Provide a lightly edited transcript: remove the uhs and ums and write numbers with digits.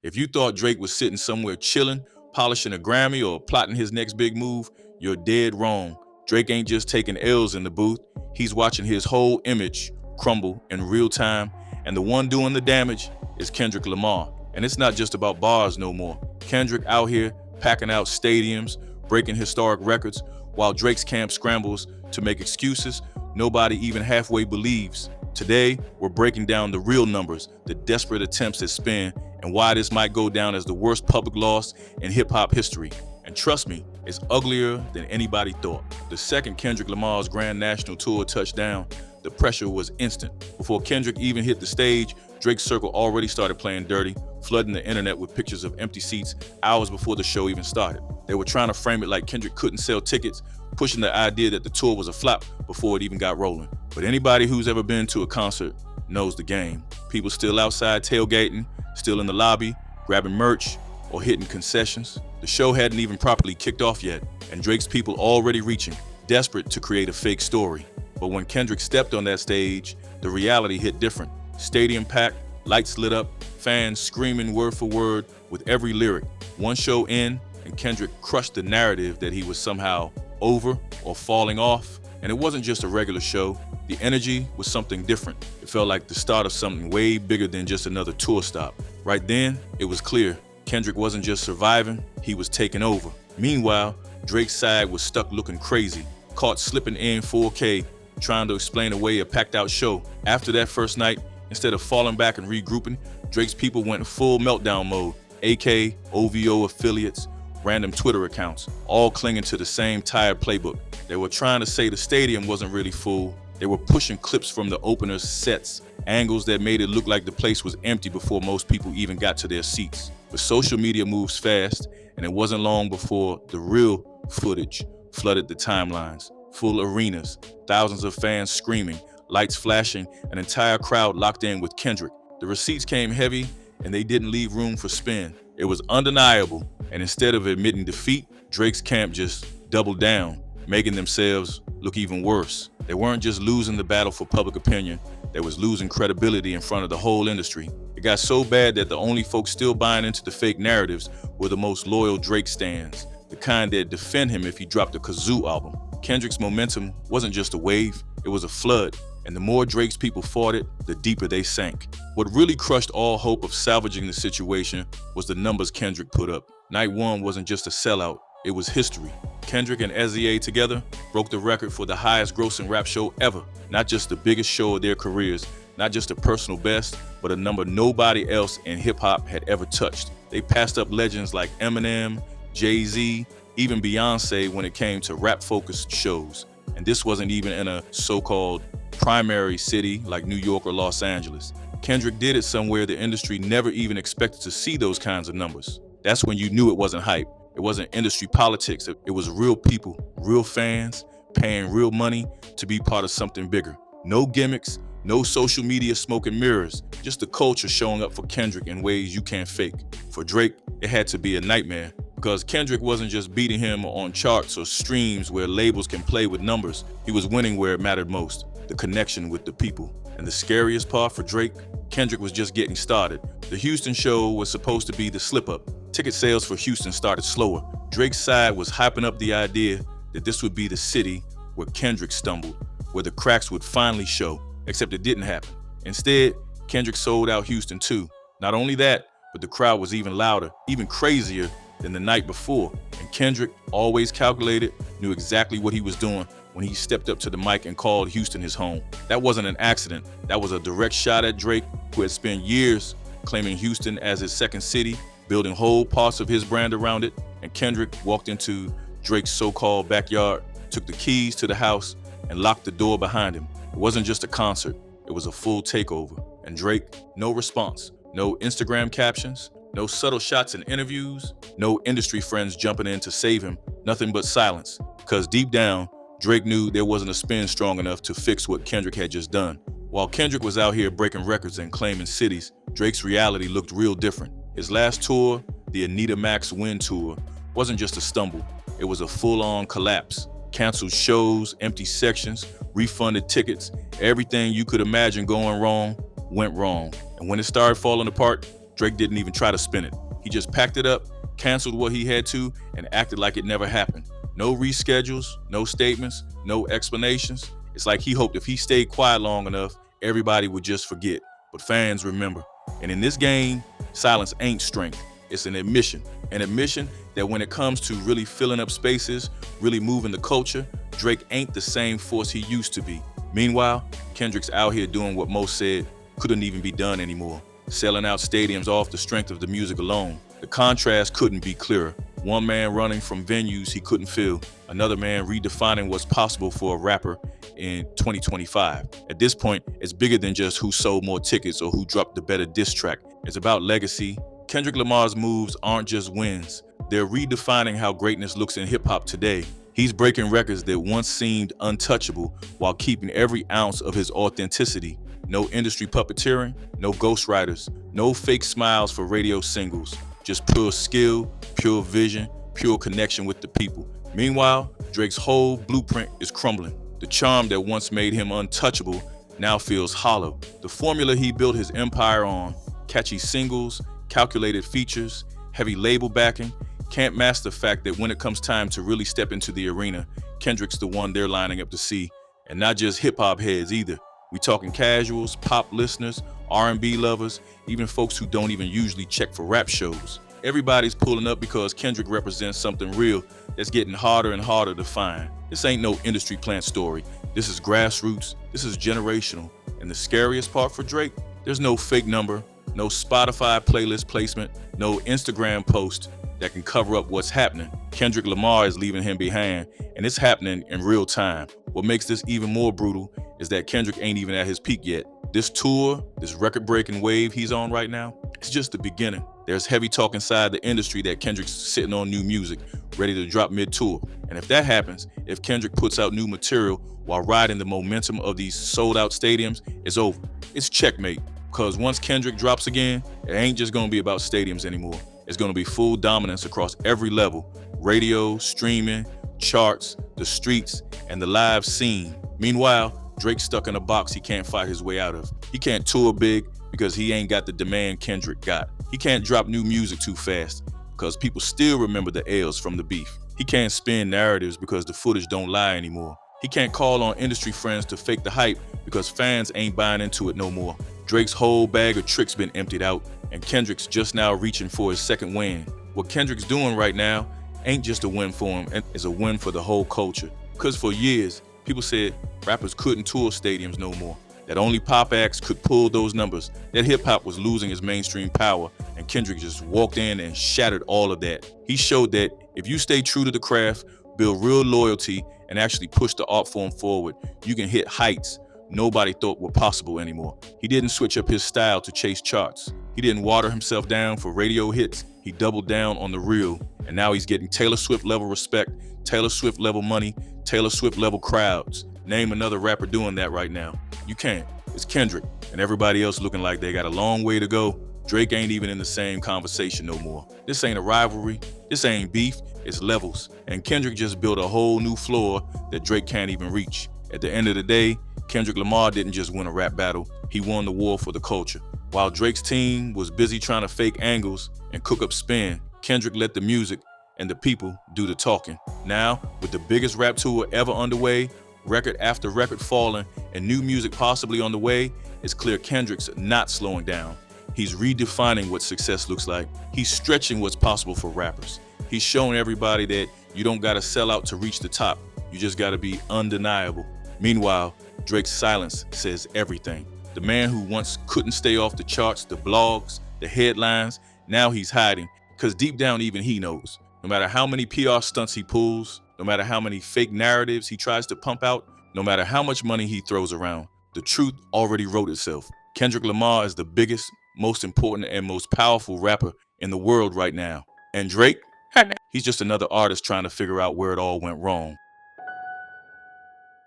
If you thought Drake was sitting somewhere chilling, polishing a Grammy, or plotting his next big move, you're dead wrong. Drake ain't just taking L's in the booth, he's watching his whole image crumble in real time, and the one doing the damage is Kendrick Lamar. And it's not just about bars no more. Kendrick out here packing out stadiums, breaking historic records, while Drake's camp scrambles to make excuses nobody even halfway believes. Today, we're breaking down the real numbers, the desperate attempts at spin, and why this might go down as the worst public loss in hip-hop history. And trust me, it's uglier than anybody thought. The second Kendrick Lamar's Grand National Tour touched down, the pressure was instant. Before Kendrick even hit the stage, Drake's circle already started playing dirty, flooding the internet with pictures of empty seats hours before the show even started. They were trying to frame it like Kendrick couldn't sell tickets, pushing the idea that the tour was a flop before it even got rolling. But anybody who's ever been to a concert knows the game. People still outside tailgating, still in the lobby, grabbing merch or hitting concessions. The show hadn't even properly kicked off yet, and Drake's people already reaching, desperate to create a fake story. But when Kendrick stepped on that stage, the reality hit different. Stadium packed, lights lit up, fans screaming word for word with every lyric. One show in, and Kendrick crushed the narrative that he was somehow over or falling off. And it wasn't just a regular show. The energy was something different. It felt like the start of something way bigger than just another tour stop. Right then, it was clear. Kendrick wasn't just surviving, he was taking over. Meanwhile, Drake's side was stuck looking crazy, caught slipping in 4K, trying to explain away a packed out show. After that first night, instead of falling back and regrouping, Drake's people went full meltdown mode. AK, OVO affiliates, random Twitter accounts, all clinging to the same tired playbook. They were trying to say the stadium wasn't really full. They were pushing clips from the opener's sets, angles that made it look like the place was empty before most people even got to their seats. But social media moves fast, and it wasn't long before the real footage flooded the timelines. Full arenas, thousands of fans screaming, lights flashing, an entire crowd locked in with Kendrick. The receipts came heavy, and they didn't leave room for spin. It was undeniable, and instead of admitting defeat, Drake's camp just doubled down, making themselves look even worse. They weren't just losing the battle for public opinion, they was losing credibility in front of the whole industry. It got so bad that the only folks still buying into the fake narratives were the most loyal Drake stans, the kind that defend him if he dropped a kazoo album. Kendrick's momentum wasn't just a wave, it was a flood, and the more Drake's people fought it, the deeper they sank. What really crushed all hope of salvaging the situation was the numbers Kendrick put up. Night one wasn't just a sellout, it was history. Kendrick and Ezie together broke the record for the highest grossing rap show ever. Not just the biggest show of their careers, not just a personal best, but a number nobody else in hip-hop had ever touched. They passed up legends like Eminem, Jay-Z, even Beyonce when it came to rap-focused shows. And this wasn't even in a so-called primary city like New York or Los Angeles. Kendrick did it somewhere the industry never even expected to see those kinds of numbers. That's when you knew it wasn't hype. It wasn't industry politics. It was real people, real fans, paying real money to be part of something bigger. No gimmicks, no social media smoke and mirrors, just the culture showing up for Kendrick in ways you can't fake. For Drake, it had to be a nightmare, because Kendrick wasn't just beating him on charts or streams where labels can play with numbers. He was winning where it mattered most, the connection with the people. And the scariest part for Drake, Kendrick was just getting started. The Houston show was supposed to be the slip-up. Ticket sales for Houston started slower. Drake's side was hyping up the idea that this would be the city where Kendrick stumbled, where the cracks would finally show, except it didn't happen. Instead, Kendrick sold out Houston too. Not only that, but the crowd was even louder, even crazier than the night before. And Kendrick, always calculated, knew exactly what he was doing when he stepped up to the mic and called Houston his home. That wasn't an accident. That was a direct shot at Drake, who had spent years claiming Houston as his second city, building whole parts of his brand around it. And Kendrick walked into Drake's so-called backyard, took the keys to the house, and locked the door behind him. It wasn't just a concert, it was a full takeover. And Drake, no response, no Instagram captions, no subtle shots in interviews, no industry friends jumping in to save him, nothing but silence. Because deep down, Drake knew there wasn't a spin strong enough to fix what Kendrick had just done. While Kendrick was out here breaking records and claiming cities, Drake's reality looked real different. His last tour, the Anita Max Win Tour, wasn't just a stumble, it was a full-on collapse. Canceled shows, empty sections, refunded tickets, everything you could imagine going wrong, went wrong. And when it started falling apart, Drake didn't even try to spin it. He just packed it up, canceled what he had to, and acted like it never happened. No reschedules, no statements, no explanations. It's like he hoped if he stayed quiet long enough, everybody would just forget. But fans remember. And in this game, silence ain't strength. It's an admission. An admission that when it comes to really filling up spaces, really moving the culture, Drake ain't the same force he used to be. Meanwhile, Kendrick's out here doing what most said couldn't even be done anymore. Selling out stadiums off the strength of the music alone. The contrast couldn't be clearer. One man running from venues he couldn't fill, another man redefining what's possible for a rapper in 2025. At this point, it's bigger than just who sold more tickets or who dropped the better diss track. It's about legacy. Kendrick Lamar's moves aren't just wins. They're redefining how greatness looks in hip-hop today. He's breaking records that once seemed untouchable while keeping every ounce of his authenticity. No industry puppeteering, no ghostwriters, no fake smiles for radio singles. Just pure skill, pure vision, pure connection with the people. Meanwhile, Drake's whole blueprint is crumbling. The charm that once made him untouchable now feels hollow. The formula he built his empire on, catchy singles, calculated features, heavy label backing, can't mask the fact that when it comes time to really step into the arena, Kendrick's the one they're lining up to see. And not just hip-hop heads either. We talking casuals, pop listeners, R&B lovers, even folks who don't even usually check for rap shows. Everybody's pulling up because Kendrick represents something real that's getting harder and harder to find. This ain't no industry plant story. This is grassroots, this is generational. And the scariest part for Drake, there's no fake number, no Spotify playlist placement, no Instagram post that can cover up what's happening. Kendrick Lamar is leaving him behind, and it's happening in real time. What makes this even more brutal is that Kendrick ain't even at his peak yet. This tour, this record-breaking wave he's on right now, it's just the beginning. There's heavy talk inside the industry that Kendrick's sitting on new music, ready to drop mid-tour. And if that happens, if Kendrick puts out new material while riding the momentum of these sold-out stadiums, it's over. It's checkmate. Because once Kendrick drops again, it ain't just gonna be about stadiums anymore. It's gonna be full dominance across every level. Radio, streaming, charts, the streets, and the live scene. Meanwhile, Drake's stuck in a box he can't fight his way out of. He can't tour big because he ain't got the demand Kendrick got. He can't drop new music too fast because people still remember the L's from the beef. He can't spin narratives because the footage don't lie anymore. He can't call on industry friends to fake the hype because fans ain't buying into it no more. Drake's whole bag of tricks been emptied out, and Kendrick's just now reaching for his second win. What Kendrick's doing right now ain't just a win for him, it's a win for the whole culture. Because for years, people said rappers couldn't tour stadiums no more, that only pop acts could pull those numbers, that hip-hop was losing its mainstream power, and Kendrick just walked in and shattered all of that. He showed that if you stay true to the craft, build real loyalty, and actually push the art form forward, you can hit heights nobody thought were possible anymore. He didn't switch up his style to chase charts. He didn't water himself down for radio hits. He doubled down on the real, and now he's getting Taylor Swift level respect, Taylor Swift level money, Taylor Swift level crowds. Name another rapper doing that right now. You can't. It's Kendrick, and everybody else looking like they got a long way to go. Drake ain't even in the same conversation no more. This ain't a rivalry. This ain't beef. It's levels. And Kendrick just built a whole new floor that Drake can't even reach. At the end of the day, Kendrick Lamar didn't just win a rap battle, he won the war for the culture. While Drake's team was busy trying to fake angles and cook up spin, Kendrick let the music and the people do the talking. Now, with the biggest rap tour ever underway, record after record falling, and new music possibly on the way, it's clear Kendrick's not slowing down. He's redefining what success looks like. He's stretching what's possible for rappers. He's showing everybody that you don't gotta sell out to reach the top. You just gotta be undeniable. Meanwhile, Drake's silence says everything. The man who once couldn't stay off the charts, the blogs, the headlines, now he's hiding. Because deep down, even he knows. No matter how many PR stunts he pulls, no matter how many fake narratives he tries to pump out, no matter how much money he throws around, the truth already wrote itself. Kendrick Lamar is the biggest, most important, and most powerful rapper in the world right now. And Drake? He's just another artist trying to figure out where it all went wrong.